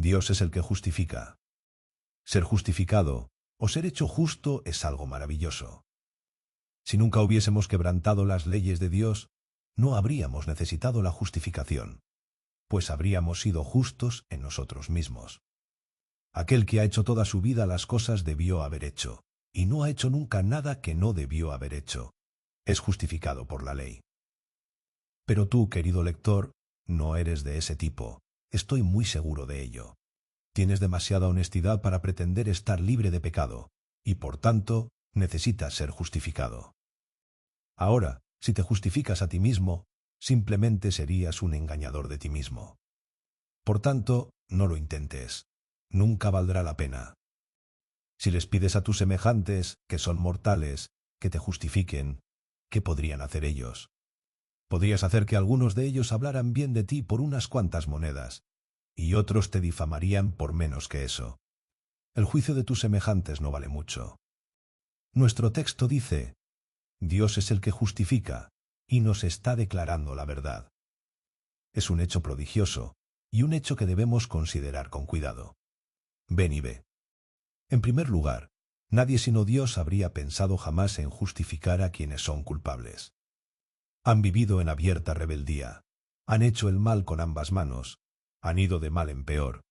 Dios es el que justifica. Ser justificado o ser hecho justo es algo maravilloso. Si nunca hubiésemos quebrantado las leyes de Dios, no habríamos necesitado la justificación, pues habríamos sido justos en nosotros mismos. Aquel que ha hecho toda su vida las cosas debió haber hecho, y no ha hecho nunca nada que no debió haber hecho. Es justificado por la ley. Pero tú, querido lector, no eres de ese tipo. Estoy muy seguro de ello. Tienes demasiada honestidad para pretender estar libre de pecado, y por tanto, necesitas ser justificado. Ahora, si te justificas a ti mismo, simplemente serías un engañador de ti mismo. Por tanto, no lo intentes. Nunca valdrá la pena. Si les pides a tus semejantes, que son mortales, que te justifiquen, ¿qué podrían hacer ellos? Podrías hacer que algunos de ellos hablaran bien de ti por unas cuantas monedas, y otros te difamarían por menos que eso. El juicio de tus semejantes no vale mucho. Nuestro texto dice: Dios es el que justifica, y nos está declarando la verdad. Es un hecho prodigioso, y un hecho que debemos considerar con cuidado. Ven y ve. En primer lugar, nadie sino Dios habría pensado jamás en justificar a quienes son culpables. Han vivido en abierta rebeldía, han hecho el mal con ambas manos, han ido de mal en peor,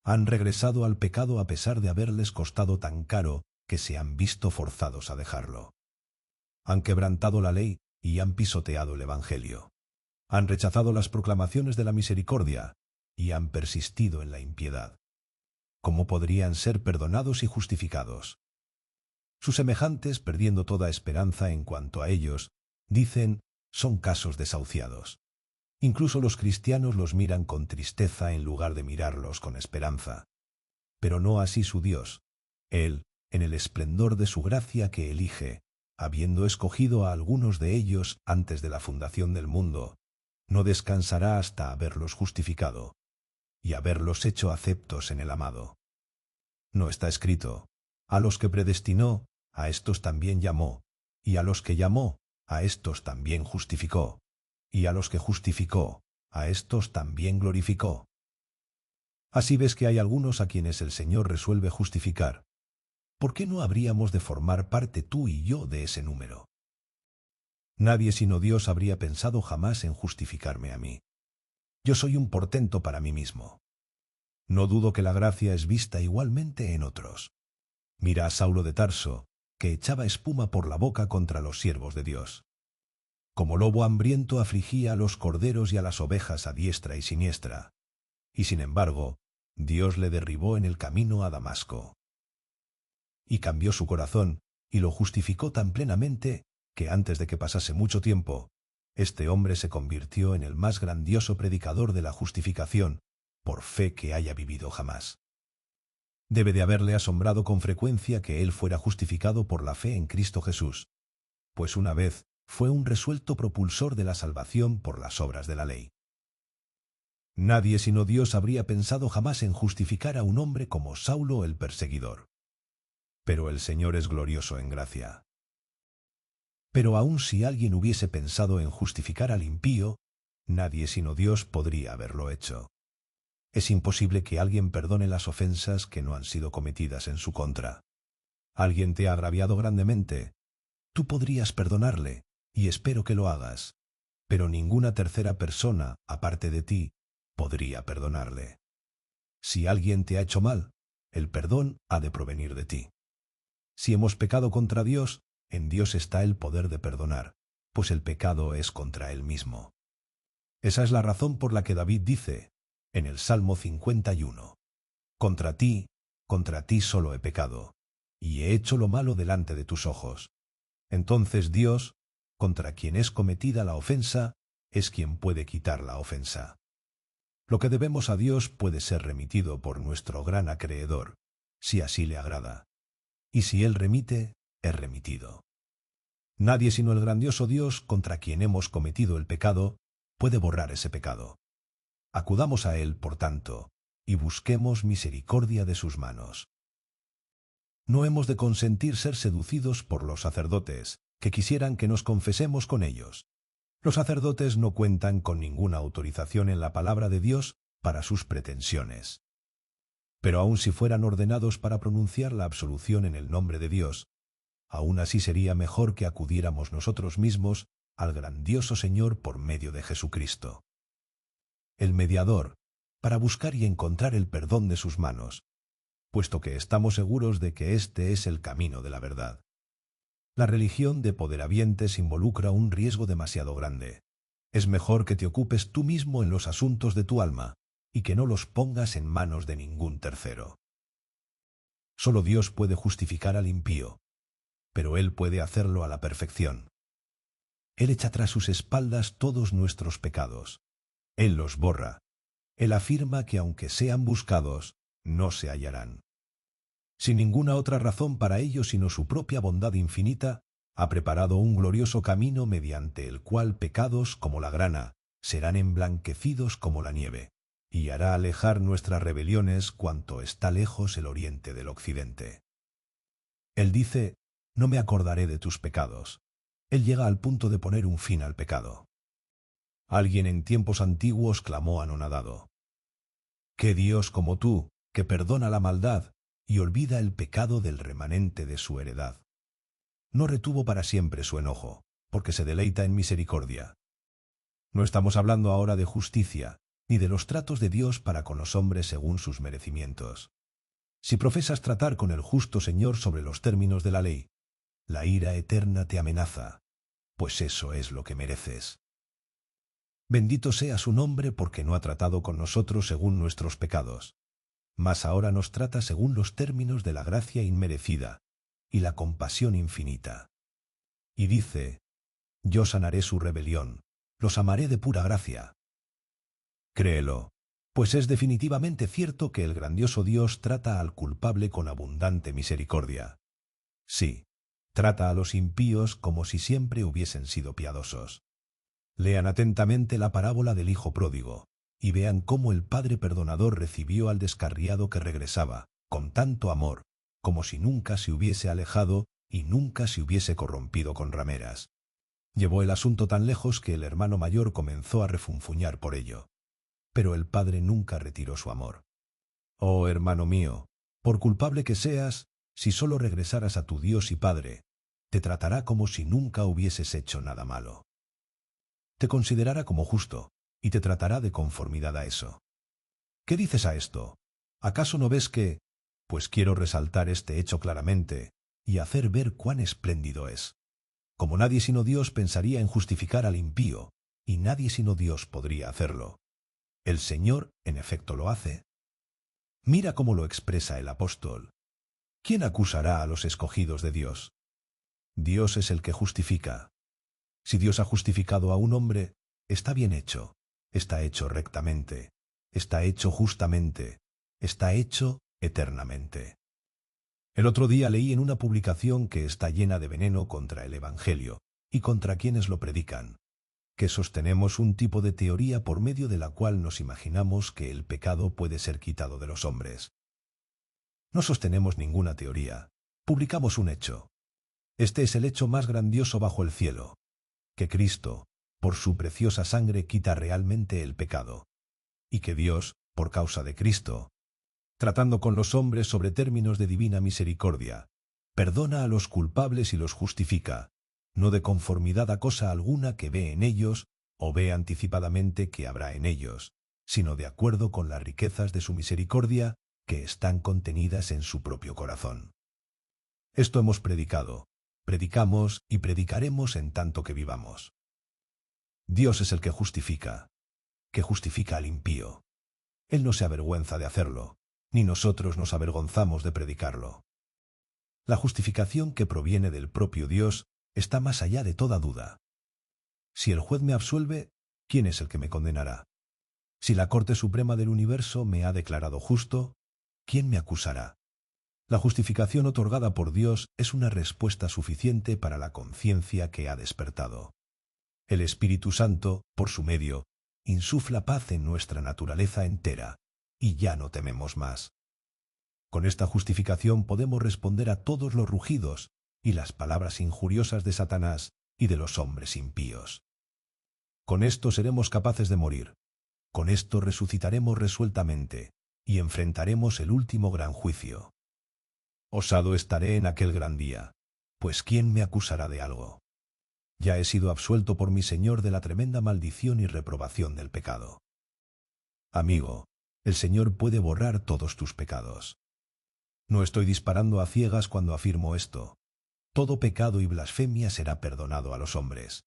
han regresado al pecado a pesar de haberles costado tan caro que se han visto forzados a dejarlo. Han quebrantado la ley y han pisoteado el Evangelio. Han rechazado las proclamaciones de la misericordia y han persistido en la impiedad. ¿Cómo podrían ser perdonados y justificados? Sus semejantes, perdiendo toda esperanza en cuanto a ellos, dicen: son casos desahuciados. Incluso los cristianos los miran con tristeza en lugar de mirarlos con esperanza. Pero no así su Dios. Él, en el esplendor de su gracia que elige, habiendo escogido a algunos de ellos antes de la fundación del mundo, no descansará hasta haberlos justificado y haberlos hecho aceptos en el amado. No está escrito: a los que predestinó, a estos también llamó, y a los que llamó, a estos también justificó, y a los que justificó, a estos también glorificó. Así ves que hay algunos a quienes el Señor resuelve justificar. ¿Por qué no habríamos de formar parte tú y yo de ese número? Nadie sino Dios habría pensado jamás en justificarme a mí. Yo soy un portento para mí mismo. No dudo que la gracia es vista igualmente en otros. Mira a Saulo de Tarso, que echaba espuma por la boca contra los siervos de Dios. Como lobo hambriento afligía a los corderos y a las ovejas a diestra y siniestra. Y sin embargo, Dios le derribó en el camino a Damasco. Y cambió su corazón, y lo justificó tan plenamente, que antes de que pasase mucho tiempo, este hombre se convirtió en el más grandioso predicador de la justificación, por fe que haya vivido jamás. Debe de haberle asombrado con frecuencia que él fuera justificado por la fe en Cristo Jesús, pues una vez fue un resuelto propulsor de la salvación por las obras de la ley. Nadie sino Dios habría pensado jamás en justificar a un hombre como Saulo el perseguidor. Pero el Señor es glorioso en gracia. Pero aun si alguien hubiese pensado en justificar al impío, nadie sino Dios podría haberlo hecho. Es imposible que alguien perdone las ofensas que no han sido cometidas en su contra. Alguien te ha agraviado grandemente. Tú podrías perdonarle, y espero que lo hagas, pero ninguna tercera persona, aparte de ti, podría perdonarle. Si alguien te ha hecho mal, el perdón ha de provenir de ti. Si hemos pecado contra Dios, en Dios está el poder de perdonar, pues el pecado es contra Él mismo. Esa es la razón por la que David dice, en el Salmo 51, contra ti solo he pecado, y he hecho lo malo delante de tus ojos. Entonces Dios, contra quien es cometida la ofensa, es quien puede quitar la ofensa. Lo que debemos a Dios puede ser remitido por nuestro gran acreedor, si así le agrada. Y si Él remite, es remitido. Nadie sino el grandioso Dios, contra quien hemos cometido el pecado, puede borrar ese pecado. Acudamos a Él, por tanto, y busquemos misericordia de sus manos. No hemos de consentir ser seducidos por los sacerdotes, que quisieran que nos confesemos con ellos. Los sacerdotes no cuentan con ninguna autorización en la palabra de Dios para sus pretensiones. Pero aun si fueran ordenados para pronunciar la absolución en el nombre de Dios, aún así sería mejor que acudiéramos nosotros mismos al grandioso Señor por medio de Jesucristo, el mediador, para buscar y encontrar el perdón de sus manos, puesto que estamos seguros de que este es el camino de la verdad. La religión de poderavientes involucra un riesgo demasiado grande. Es mejor que te ocupes tú mismo en los asuntos de tu alma y que no los pongas en manos de ningún tercero. Solo Dios puede justificar al impío, pero Él puede hacerlo a la perfección. Él echa tras sus espaldas todos nuestros pecados. Él los borra. Él afirma que aunque sean buscados, no se hallarán. Sin ninguna otra razón para ello sino su propia bondad infinita, ha preparado un glorioso camino mediante el cual pecados como la grana serán emblanquecidos como la nieve, y hará alejar nuestras rebeliones cuanto está lejos el oriente del occidente. Él dice, no me acordaré de tus pecados. Él llega al punto de poner un fin al pecado. Alguien en tiempos antiguos clamó anonadado: ¿qué Dios como tú, que perdona la maldad y olvida el pecado del remanente de su heredad? No retuvo para siempre su enojo, porque se deleita en misericordia. No estamos hablando ahora de justicia, ni de los tratos de Dios para con los hombres según sus merecimientos. Si profesas tratar con el justo Señor sobre los términos de la ley, la ira eterna te amenaza, pues eso es lo que mereces. Bendito sea su nombre porque no ha tratado con nosotros según nuestros pecados, mas ahora nos trata según los términos de la gracia inmerecida y la compasión infinita. Y dice, yo sanaré su rebelión, los amaré de pura gracia. Créelo, pues es definitivamente cierto que el grandioso Dios trata al culpable con abundante misericordia. Sí, trata a los impíos como si siempre hubiesen sido piadosos. Lean atentamente la parábola del hijo pródigo, y vean cómo el Padre perdonador recibió al descarriado que regresaba, con tanto amor, como si nunca se hubiese alejado y nunca se hubiese corrompido con rameras. Llevó el asunto tan lejos que el hermano mayor comenzó a refunfuñar por ello. Pero el Padre nunca retiró su amor. Oh, hermano mío, por culpable que seas, si solo regresaras a tu Dios y Padre, te tratará como si nunca hubieses hecho nada malo. Te considerará como justo, y te tratará de conformidad a eso. ¿Qué dices a esto? ¿Acaso no ves que? Pues quiero resaltar este hecho claramente, y hacer ver cuán espléndido es. Como nadie sino Dios pensaría en justificar al impío, y nadie sino Dios podría hacerlo. El Señor, en efecto, lo hace. Mira cómo lo expresa el apóstol. ¿Quién acusará a los escogidos de Dios? Dios es el que justifica. Si Dios ha justificado a un hombre, está bien hecho, está hecho rectamente, está hecho justamente, está hecho eternamente. El otro día leí en una publicación que está llena de veneno contra el Evangelio y contra quienes lo predican, que sostenemos un tipo de teoría por medio de la cual nos imaginamos que el pecado puede ser quitado de los hombres. No sostenemos ninguna teoría, publicamos un hecho. Este es el hecho más grandioso bajo el cielo, que Cristo, por su preciosa sangre, quita realmente el pecado, y que Dios, por causa de Cristo, tratando con los hombres sobre términos de divina misericordia, perdona a los culpables y los justifica, no de conformidad a cosa alguna que ve en ellos o ve anticipadamente que habrá en ellos, sino de acuerdo con las riquezas de su misericordia que están contenidas en su propio corazón. Esto hemos predicado, predicamos y predicaremos en tanto que vivamos. Dios es el que justifica al impío. Él no se avergüenza de hacerlo, ni nosotros nos avergonzamos de predicarlo. La justificación que proviene del propio Dios está más allá de toda duda. Si el juez me absuelve, ¿quién es el que me condenará? Si la Corte Suprema del Universo me ha declarado justo, ¿quién me acusará? La justificación otorgada por Dios es una respuesta suficiente para la conciencia que ha despertado. El Espíritu Santo, por su medio, insufla paz en nuestra naturaleza entera, y ya no tememos más. Con esta justificación podemos responder a todos los rugidos y las palabras injuriosas de Satanás y de los hombres impíos. Con esto seremos capaces de morir. Con esto resucitaremos resueltamente, y enfrentaremos el último gran juicio. Osado estaré en aquel gran día, pues ¿quién me acusará de algo? Ya he sido absuelto por mi Señor de la tremenda maldición y reprobación del pecado. Amigo, el Señor puede borrar todos tus pecados. No estoy disparando a ciegas cuando afirmo esto. Todo pecado y blasfemia será perdonado a los hombres.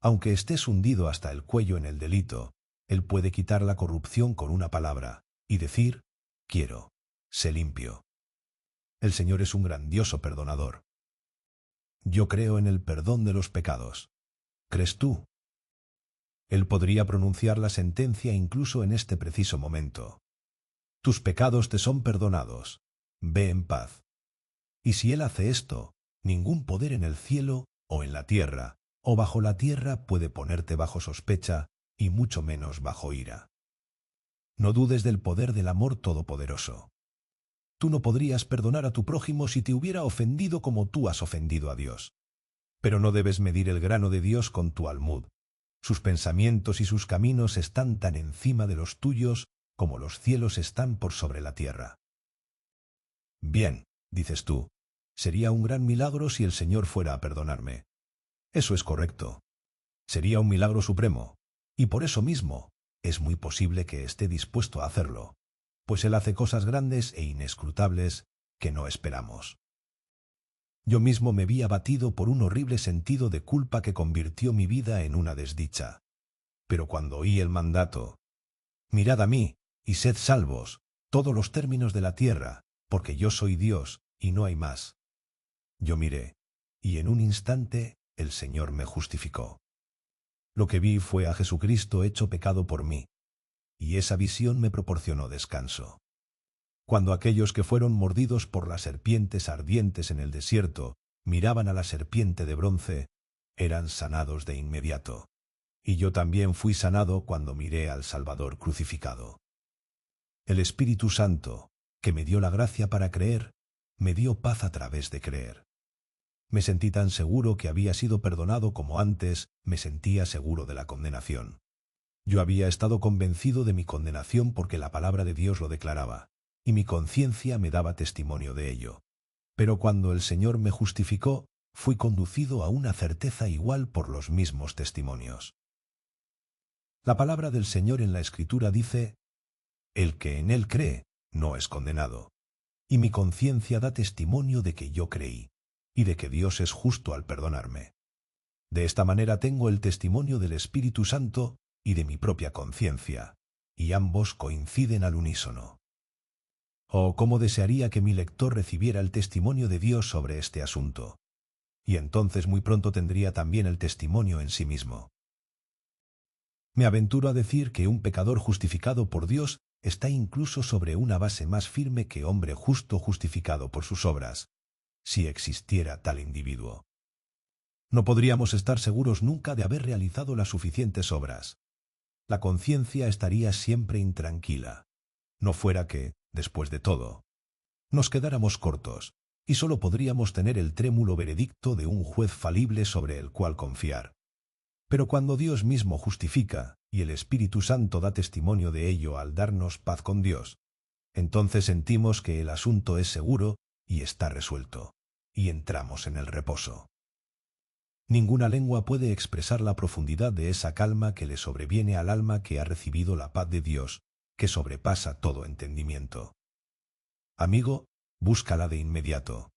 Aunque estés hundido hasta el cuello en el delito, Él puede quitar la corrupción con una palabra y decir, quiero, sé limpio. El Señor es un grandioso perdonador. Yo creo en el perdón de los pecados. ¿Crees tú? Él podría pronunciar la sentencia incluso en este preciso momento. Tus pecados te son perdonados. Ve en paz. Y si Él hace esto, ningún poder en el cielo, o en la tierra, o bajo la tierra puede ponerte bajo sospecha, y mucho menos bajo ira. No dudes del poder del amor todopoderoso. Tú no podrías perdonar a tu prójimo si te hubiera ofendido como tú has ofendido a Dios. Pero no debes medir el grano de Dios con tu almud. Sus pensamientos y sus caminos están tan encima de los tuyos como los cielos están por sobre la tierra. Bien, dices tú, sería un gran milagro si el Señor fuera a perdonarme. Eso es correcto. Sería un milagro supremo, y por eso mismo es muy posible que esté dispuesto a hacerlo, pues Él hace cosas grandes e inescrutables que no esperamos. Yo mismo me vi abatido por un horrible sentido de culpa que convirtió mi vida en una desdicha. Pero cuando oí el mandato, mirad a mí y sed salvos, todos los términos de la tierra, porque yo soy Dios y no hay más. Yo miré, y en un instante el Señor me justificó. Lo que vi fue a Jesucristo hecho pecado por mí, y esa visión me proporcionó descanso. Cuando aquellos que fueron mordidos por las serpientes ardientes en el desierto miraban a la serpiente de bronce, eran sanados de inmediato. Y yo también fui sanado cuando miré al Salvador crucificado. El Espíritu Santo, que me dio la gracia para creer, me dio paz a través de creer. Me sentí tan seguro que había sido perdonado como antes me sentía seguro de la condenación. Yo había estado convencido de mi condenación porque la palabra de Dios lo declaraba, y mi conciencia me daba testimonio de ello. Pero cuando el Señor me justificó, fui conducido a una certeza igual por los mismos testimonios. La palabra del Señor en la Escritura dice, «El que en Él cree, no es condenado». Y mi conciencia da testimonio de que yo creí, y de que Dios es justo al perdonarme. De esta manera tengo el testimonio del Espíritu Santo y de mi propia conciencia, y ambos coinciden al unísono. Oh, cómo desearía que mi lector recibiera el testimonio de Dios sobre este asunto, y entonces muy pronto tendría también el testimonio en sí mismo. Me aventuro a decir que un pecador justificado por Dios está incluso sobre una base más firme que hombre justo justificado por sus obras, si existiera tal individuo. No podríamos estar seguros nunca de haber realizado las suficientes obras. La conciencia estaría siempre intranquila, no fuera que, después de todo, nos quedáramos cortos, y solo podríamos tener el trémulo veredicto de un juez falible sobre el cual confiar. Pero cuando Dios mismo justifica, y el Espíritu Santo da testimonio de ello al darnos paz con Dios, entonces sentimos que el asunto es seguro y está resuelto, y entramos en el reposo. Ninguna lengua puede expresar la profundidad de esa calma que le sobreviene al alma que ha recibido la paz de Dios, que sobrepasa todo entendimiento. Amigo, búscala de inmediato.